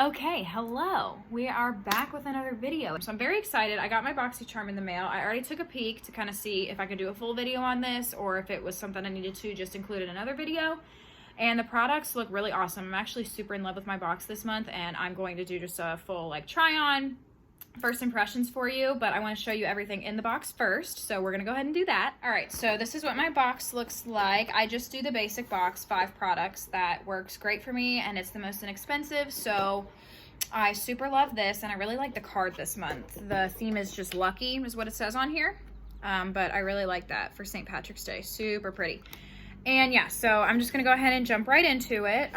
Okay, hello. We are back with another video. So I'm very excited. I got my Boxycharm in the mail. I already took a peek to kind of see if I could do a full video on this or if it was something I needed to just include in another video. And the products look really awesome. I'm actually super in love with my box this month, and I'm going to do just a full like try on first impressions for you, but I want to show you everything in the box first, so we're gonna go ahead and do that. All right, so this is what my box looks like. I just do the basic box, 5 products. That works great for me, and it's the most inexpensive, so I super love this, and I really like the card this month. The theme is just lucky is what it says on here, but I really like that for St. Patrick's Day. Super pretty. And yeah, so I'm just gonna go ahead and jump right into it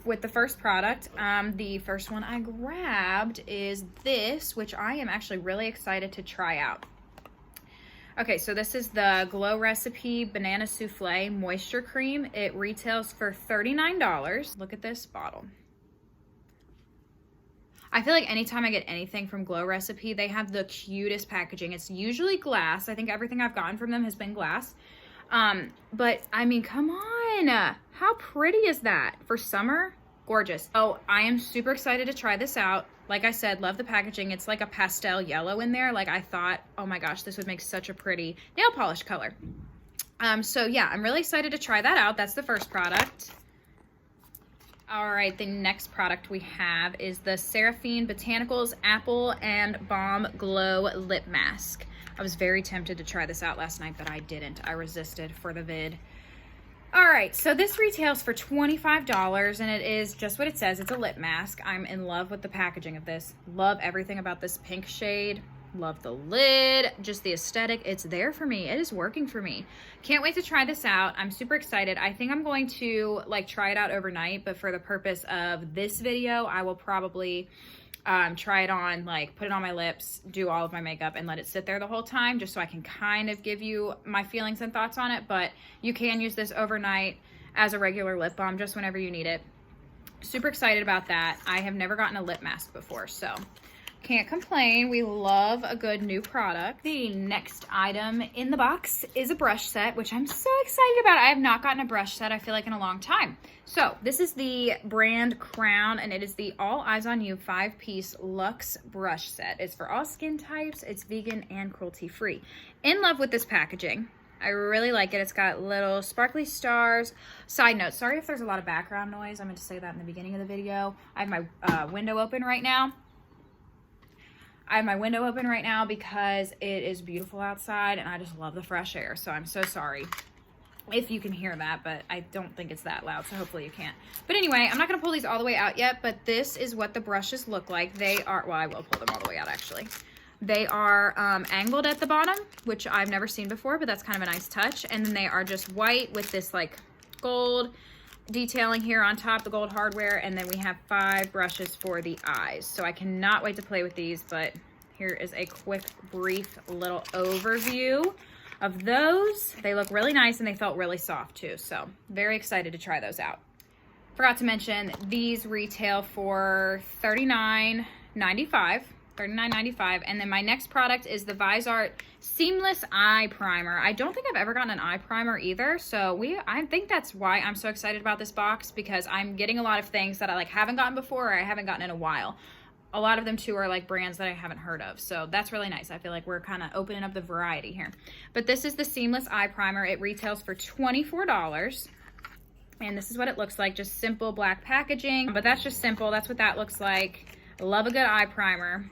with the first product. The first one I grabbed is this, which I am actually really excited to try out. Okay, so this is the Glow Recipe Banana Souffle Moisture Cream. It retails for $39. Look at this bottle. I feel like anytime I get anything from Glow Recipe, they have the cutest packaging. It's usually glass. I think everything I've gotten from them has been glass. But I mean, come on, how pretty is that for summer? Gorgeous. Oh, I am super excited to try this out. Like I said, love the packaging. It's like a pastel yellow in there. Like I thought, oh my gosh, this would make such a pretty nail polish color. So yeah, I'm really excited to try that out. That's the first product. All right, the next product we have is the Seraphine Botanicals Apple and Balm Glow Lip Mask. I was very tempted to try this out last night, but I didn't. I resisted for the vid. All right, so this retails for $25, and it is just what it says. It's a lip mask. I'm in love with the packaging of this. Love everything about this pink shade. Love the lid, just the aesthetic. It's there for me. It is working for me. Can't wait to try this out. I'm super excited. I think I'm going to like try it out overnight, but for the purpose of this video, I will probably try it on, like put it on my lips, do all of my makeup, and let it sit there the whole time just so I can kind of give you my feelings and thoughts on it. But you can use this overnight as a regular lip balm just whenever you need it. Super excited about that. I have never gotten a lip mask before, so can't complain. We love a good new product. The next item in the box is a brush set, which I'm so excited about. I have not gotten a brush set, I feel like, in a long time. So this is the brand Crown, and it is the All Eyes on You 5-piece Luxe brush set. It's for all skin types. It's vegan and cruelty-free. In love with this packaging. I really like it. It's got little sparkly stars. Side note, sorry if there's a lot of background noise. I meant to say that in the beginning of the video. I have my window open right now. Because it is beautiful outside and I just love the fresh air. So I'm so sorry if you can hear that, but I don't think it's that loud, so hopefully you can't. But anyway, I'm not gonna pull these all the way out yet, but this is what the brushes look like. They are, well, I will pull them all the way out actually. They are angled at the bottom, which I've never seen before, but that's kind of a nice touch. And then they are just white with this like gold detailing here on top, the gold hardware, and then we have 5 brushes for the eyes. So I cannot wait to play with these, but here is a quick, brief little overview of those. They look really nice and they felt really soft too, so very excited to try those out. Forgot to mention, these retail for $39.95. $39.95. And then my next product is the Visart Seamless Eye Primer. I don't think I've ever gotten an eye primer either, so I think that's why I'm so excited about this box, because I'm getting a lot of things that I like haven't gotten before or I haven't gotten in a while. A lot of them too are like brands that I haven't heard of, so that's really nice. I feel like we're kind of opening up the variety here. But this is the Seamless Eye Primer. It retails for $24. And this is what it looks like, just simple black packaging, but that's just simple. That's what that looks like. I love a good eye primer.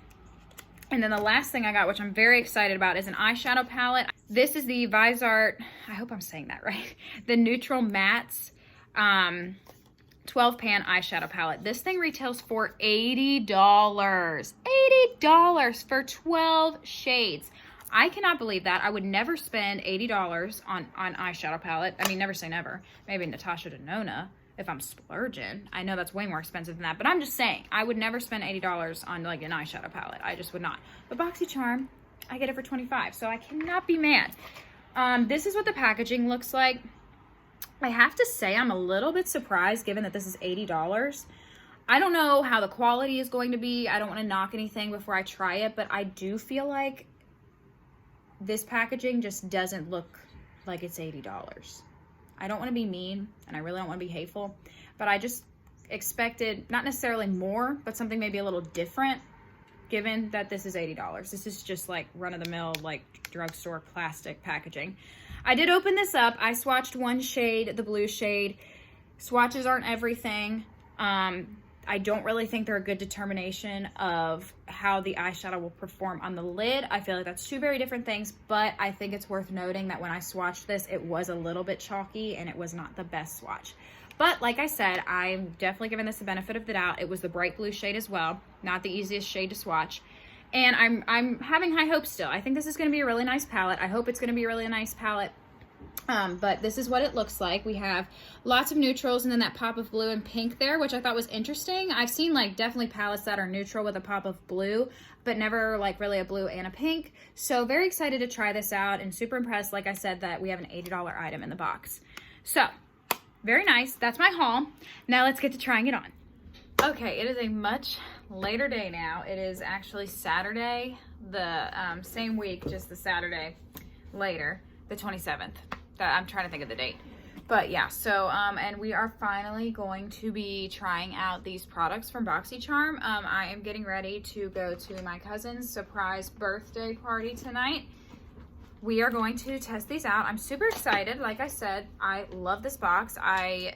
And then the last thing I got, which I'm very excited about, is an eyeshadow palette. This is the Visart, I hope I'm saying that right, the Neutral Mattes 12-pan eyeshadow palette. This thing retails for $80. $80 for 12 shades. I cannot believe that. I would never spend $80 on eyeshadow palette. I mean, never say never. Maybe Natasha Denona, if I'm splurging. I know that's way more expensive than that, but I'm just saying, I would never spend $80 on like an eyeshadow palette. I just would not. But Boxycharm, I get it for $25, so I cannot be mad. This is what the packaging looks like. I have to say I'm a little bit surprised given that this is $80. I don't know how the quality is going to be. I don't want to knock anything before I try it, but I do feel like this packaging just doesn't look like it's $80. I don't want to be mean and I really don't want to be hateful, but I just expected, not necessarily more, but something maybe a little different, given that this is $80. This is just like run-of-the-mill, like drugstore plastic packaging. I did open this up. I swatched one shade, the blue shade. Swatches aren't everything. I don't really think they're a good determination of how the eyeshadow will perform on the lid. I feel like that's two very different things, but I think it's worth noting that when I swatched this, it was a little bit chalky and it was not the best swatch. But like I said, I'm definitely giving this the benefit of the doubt. It was the bright blue shade as well, not the easiest shade to swatch. And I'm having high hopes still. I think this is going to be a really nice palette. I hope it's going to be a really nice palette. But this is what it looks like. We have lots of neutrals and then that pop of blue and pink there, which I thought was interesting. I've seen like definitely palettes that are neutral with a pop of blue, but never like really a blue and a pink. So very excited to try this out and super impressed, like I said, that we have an $80 item in the box. So very nice. That's my haul. Now let's get to trying it on. Okay, it is a much later day now. It is actually Saturday, the same week, just the Saturday later, the 27th. I'm trying to think of the date. But yeah, so, and we are finally going to be trying out these products from Boxycharm. I am getting ready to go to my cousin's surprise birthday party tonight. We are going to test these out. I'm super excited. Like I said, I love this box. I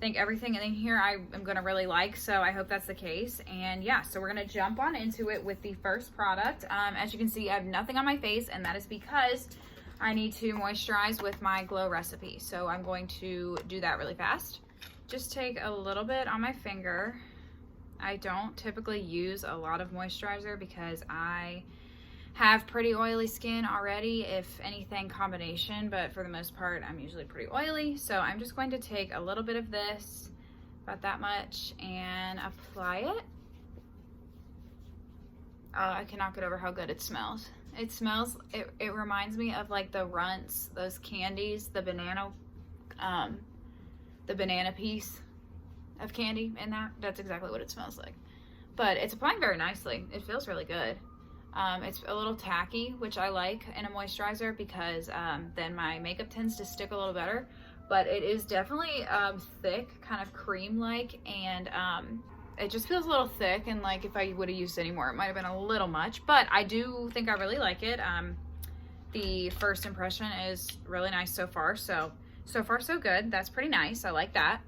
think everything in here I am going to really like, so I hope that's the case. And yeah, so we're going to jump on into it with the first product. As you can see, I have nothing on my face, and that is because I need to moisturize with my Glow recipe. So I'm going to do that really fast. Just take a little bit on my finger. I don't typically use a lot of moisturizer because I have pretty oily skin already, if anything combination, but for the most part I'm usually pretty oily. So I'm just going to take a little bit of this, about that much, and apply it. I cannot get over how good it smells. It smells, it reminds me of like the Runts, those candies, the banana piece of candy in that. That's exactly what it smells like. But it's applying very nicely. It feels really good. It's a little tacky, which I like in a moisturizer because then my makeup tends to stick a little better. But it is definitely thick, kind of cream-like, and it just feels a little thick, and like if I would have used any more, it might have been a little much, but I do think I really like it. The first impression is really nice so far, so far so good. That's pretty nice. I like that.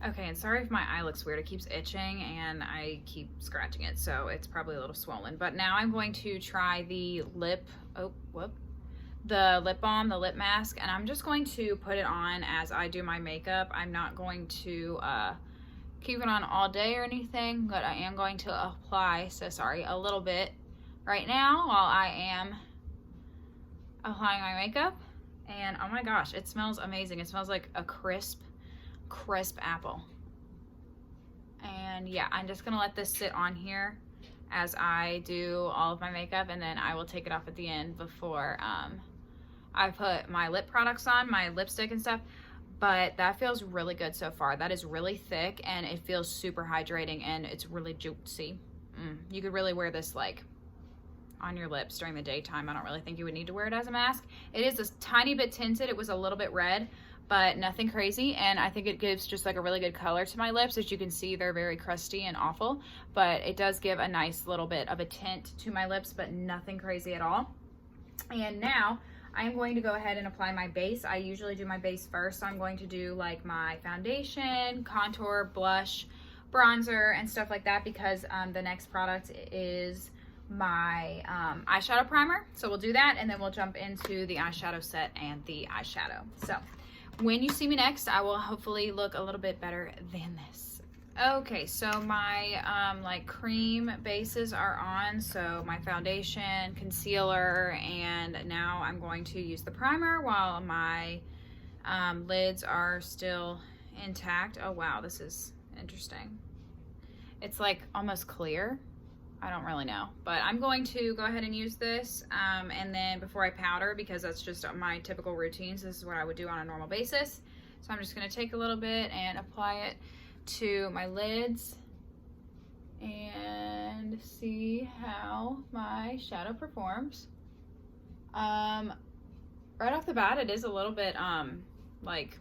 Okay, and sorry if my eye looks weird. It keeps itching and I keep scratching it, so it's probably a little swollen. But now I'm going to try the lip balm, the lip mask, and I'm just going to put it on as I do my makeup. I'm not going to keep it on all day or anything, but I am going to apply, a little bit right now while I am applying my makeup. And oh my gosh, it smells amazing. It smells like a crisp apple. And yeah, I'm just gonna let this sit on here as I do all of my makeup, and then I will take it off at the end before I put my lip products on, my lipstick and stuff. But that feels really good so far. That is really thick and it feels super hydrating and it's really juicy. You could really wear this like on your lips during the daytime. I don't really think you would need to wear it as a mask. It is a tiny bit tinted. It was a little bit red, but nothing crazy. And I think it gives just like a really good color to my lips. As you can see, they're very crusty and awful, but it does give a nice little bit of a tint to my lips, but nothing crazy at all. And now I'm going to go ahead and apply my base. I usually do my base first, so I'm going to do like my foundation, contour, blush, bronzer, and stuff like that, because the next product is my eyeshadow primer. So we'll do that, and then we'll jump into the eyeshadow set and the eyeshadow. So when you see me next, I will hopefully look a little bit better than this. Okay, so my like cream bases are on, so my foundation, concealer, and now I'm going to use the primer while my lids are still intact. Oh wow, this is interesting. It's like almost clear. I don't really know, but I'm going to go ahead and use this and then before I powder, because that's just my typical routines, this is what I would do on a normal basis. So I'm just going to take a little bit and apply it to my lids and see how my shadow performs. Right off the bat, it is a little bit like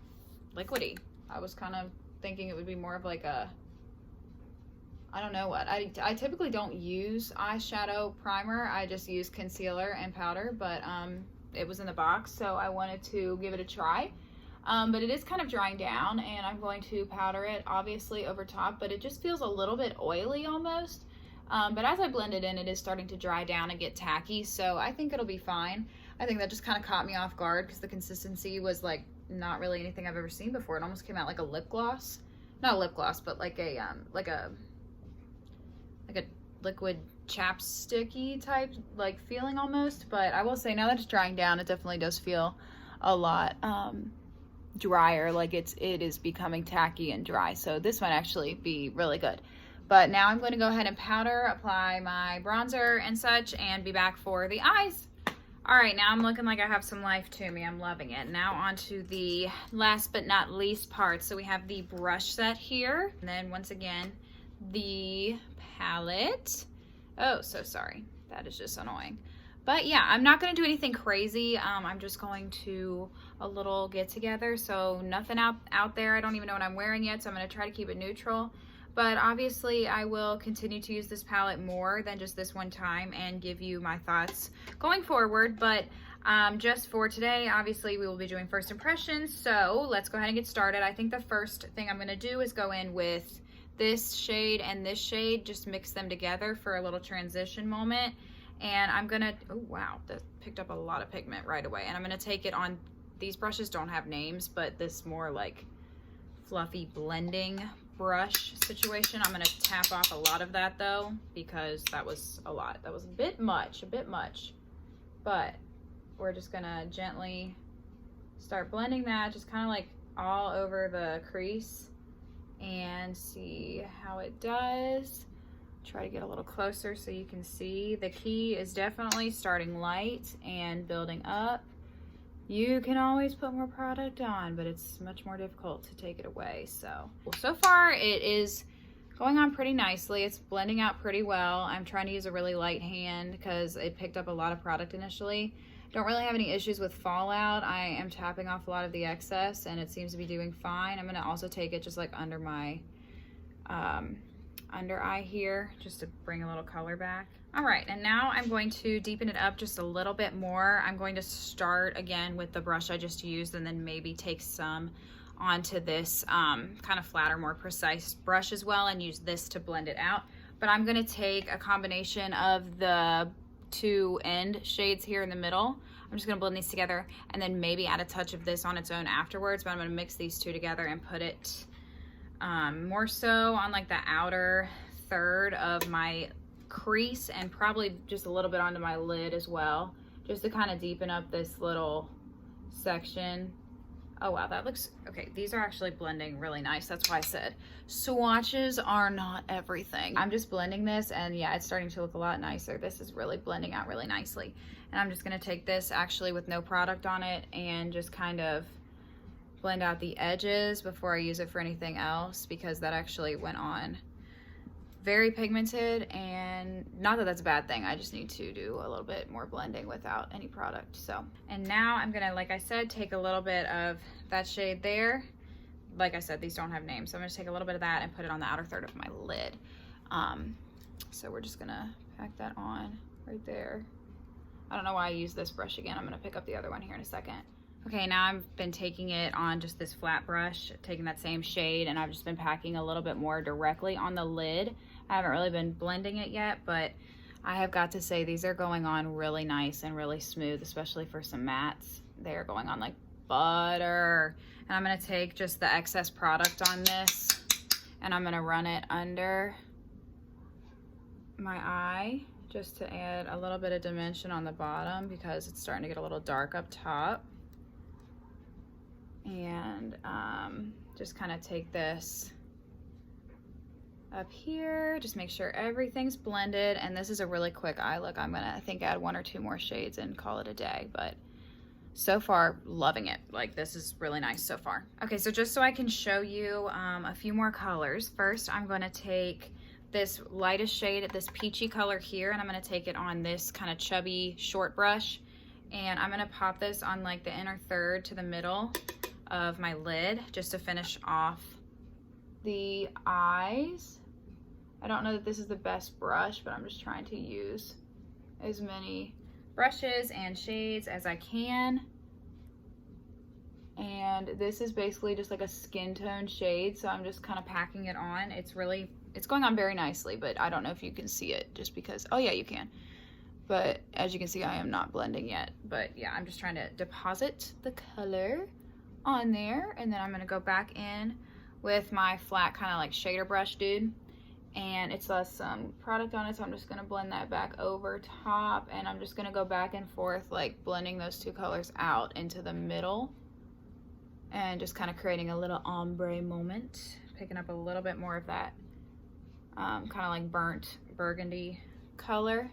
liquidy. I was kind of thinking it would be more of like a, I don't know what. I typically don't use eyeshadow primer. I just use concealer and powder, but it was in the box, so I wanted to give it a try. But it is kind of drying down, and I'm going to powder it obviously over top, but it just feels a little bit oily almost. But as I blend it in, it is starting to dry down and get tacky, so I think it'll be fine. I think that just kind of caught me off guard because the consistency was like not really anything I've ever seen before. It almost came out like a lip gloss. Not a lip gloss, but like a liquid chapsticky type like feeling almost. But I will say, now that it's drying down, it definitely does feel a lot drier. Like it is becoming tacky and dry, so this might actually be really good. But now I'm going to go ahead and powder, apply my bronzer and such, and be back for the eyes. All right, now I'm looking like I have some life to me. I'm loving it. Now on to the last but not least part. So we have the brush set here, and then once again the palette. Oh, so sorry, that is just annoying. But yeah, I'm not going to do anything crazy. I'm just going to a little get together, so nothing out there. I don't even know what I'm wearing yet, so I'm going to try to keep it neutral. But obviously I will continue to use this palette more than just this one time and give you my thoughts going forward. But just for today, obviously we will be doing first impressions, so let's go ahead and get started. I think the first thing I'm going to do is go in with this shade and this shade, just mix them together for a little transition moment. And I'm gonna, oh wow, that picked up a lot of pigment right away. And I'm gonna take it on, these brushes don't have names, but this more like fluffy blending brush situation. I'm gonna tap off a lot of that though, because that was a lot. That was a bit much. But we're just gonna gently start blending that, just kind of like all over the crease, and see how it does. Try to get a little closer so you can see. The key is definitely starting light and building up. You can always put more product on, but it's much more difficult to take it away. So far it is going on pretty nicely. It's blending out pretty well. I'm trying to use a really light hand because it picked up a lot of product initially. Don't really have any issues with fallout. I am tapping off a lot of the excess and it seems to be doing fine. I'm gonna also take it just like under my under eye here, just to bring a little color back. All right, and now I'm going to deepen it up just a little bit more. I'm going to start again with the brush I just used, and then maybe take some onto this kind of flatter, more precise brush as well, and use this to blend it out. But I'm gonna take a combination of the two end shades here in the middle. I'm just gonna blend these together and then maybe add a touch of this on its own afterwards, but I'm gonna mix these two together and put it more so on like the outer third of my crease, and probably just a little bit onto my lid as well, just to kind of deepen up this little section. Oh wow, that looks okay. These are actually blending really nice. That's why I said swatches are not everything. I'm just blending this, and yeah, it's starting to look a lot nicer. This is really blending out really nicely. And I'm just gonna take this actually with no product on it and just kind of blend out the edges before I use it for anything else, because that actually went on very pigmented, and not that that's a bad thing. I just need to do a little bit more blending without any product. So, and now I'm gonna, like I said, take a little bit of that shade there. Like I said, these don't have names, so I'm gonna take a little bit of that and put it on the outer third of my lid. So we're just gonna pack that on right there. I don't know why I use this brush again. I'm gonna pick up the other one here in a second. Okay, now I've been taking it on just this flat brush, taking that same shade, and I've just been packing a little bit more directly on the lid. I haven't really been blending it yet, but I have got to say these are going on really nice and really smooth, especially for some mattes. They are going on like butter. And I'm gonna take just the excess product on this and I'm gonna run it under my eye just to add a little bit of dimension on the bottom, because it's starting to get a little dark up top. And just kind of take this up here, just make sure everything's blended. And this is a really quick eye look. I'm gonna, I think, add one or two more shades and call it a day, but so far loving it. Like, this is really nice so far. Okay, so just so I can show you a few more colors, first I'm gonna take this lightest shade, this peachy color here, and I'm gonna take it on this kind of chubby short brush, and I'm gonna pop this on like the inner third to the middle of my lid just to finish off the eyes. I don't know that this is the best brush, but I'm just trying to use as many brushes and shades as I can. And this is basically just like a skin tone shade, so I'm just kind of packing it on. It's going on very nicely, but I don't know if you can see it just because, oh yeah, you can. But as you can see, I am not blending yet. But yeah, I'm just trying to deposit the color on there, and then I'm gonna go back in with my flat kind of like shader brush, dude. And it's some product on it, so I'm just gonna blend that back over top, and I'm just gonna go back and forth, like blending those two colors out into the middle, and just kind of creating a little ombre moment, picking up a little bit more of that kind of like burnt burgundy color.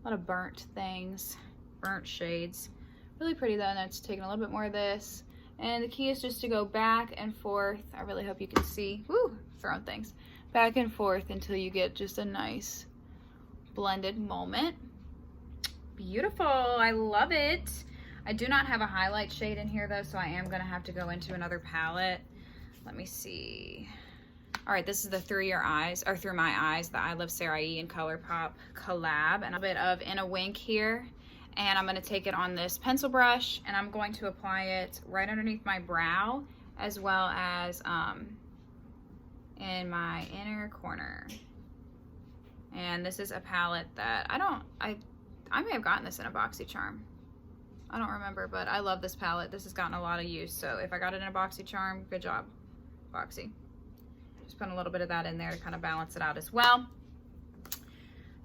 A lot of burnt things, burnt shades. Really pretty though, and that's taking a little bit more of this. And the key is just to go back and forth. I really hope you can see, woo, throwing things. Back and forth until you get just a nice blended moment. Beautiful, I love it. I do not have a highlight shade in here though, so I am gonna have to go into another palette. Let me see. All right, this is the Through Your Eyes, or Through My Eyes, the I Love Sarai and ColourPop collab, and a bit of In a Wink here. And I'm gonna take it on this pencil brush, and I'm going to apply it right underneath my brow, as well as in my inner corner. And this is a palette that I may have gotten this in a Boxycharm. I don't remember, but I love this palette. This has gotten a lot of use, so if I got it in a Boxycharm, good job, Boxy. Just put a little bit of that in there to kind of balance it out as well.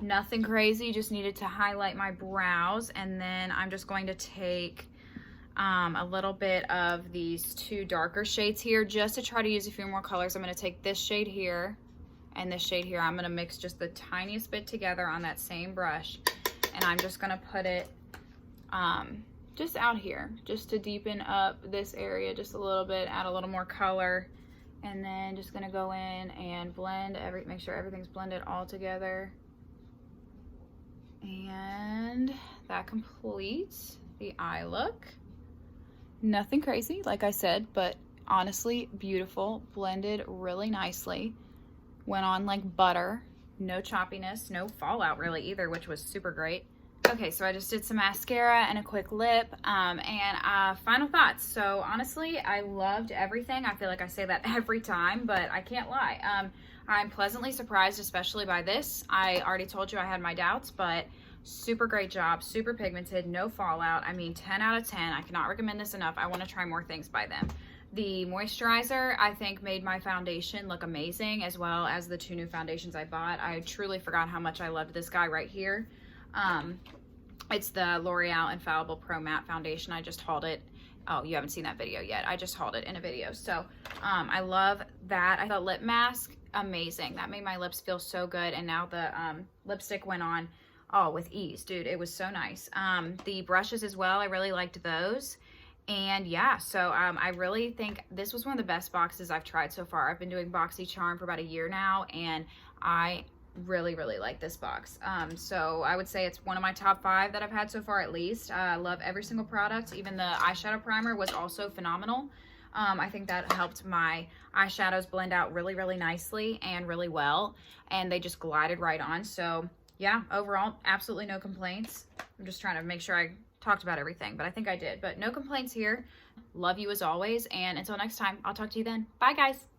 Nothing crazy, just needed to highlight my brows, and then I'm just going to take a little bit of these two darker shades here just to try to use a few more colors. I'm going to take this shade here and this shade here. I'm going to mix just the tiniest bit together on that same brush, and I'm just going to put it just out here, just to deepen up this area just a little bit, add a little more color, and then just gonna go in and blend make sure everything's blended all together. And that completes the eye look. Nothing crazy, like I said, but honestly beautiful, blended really nicely, went on like butter, no choppiness, no fallout really either, which was super great. Okay, so I just did some mascara and a quick lip, and final thoughts. So honestly, I loved everything. I feel like I say that every time, but I can't lie. I'm pleasantly surprised, especially by this. I already told you I had my doubts, but super great job, super pigmented, no fallout. I mean, 10 out of 10. I cannot recommend this enough. I want to try more things by them. The moisturizer, I think, made my foundation look amazing, as well as the two new foundations I bought. I truly forgot how much I loved this guy right here. It's the L'Oreal Infallible Pro Matte Foundation. I just hauled it. Oh, you haven't seen that video yet. I just hauled it in a video. So I love that. I thought lip mask, amazing. That made my lips feel so good. And now the lipstick went on with ease. Dude, it was so nice. The brushes as well, I really liked those. And yeah, so I really think this was one of the best boxes I've tried so far. I've been doing Boxycharm for about a year now, and I really like this box. So I would say it's one of my top 5 that I've had so far, at least. I love every single product. Even the eyeshadow primer was also phenomenal. I think that helped my eyeshadows blend out really nicely and really well, and they just glided right on. So yeah, overall, absolutely no complaints. I'm just trying to make sure I talked about everything, but I think I did. But no complaints here. Love you as always, and until next time, I'll talk to you then. Bye guys.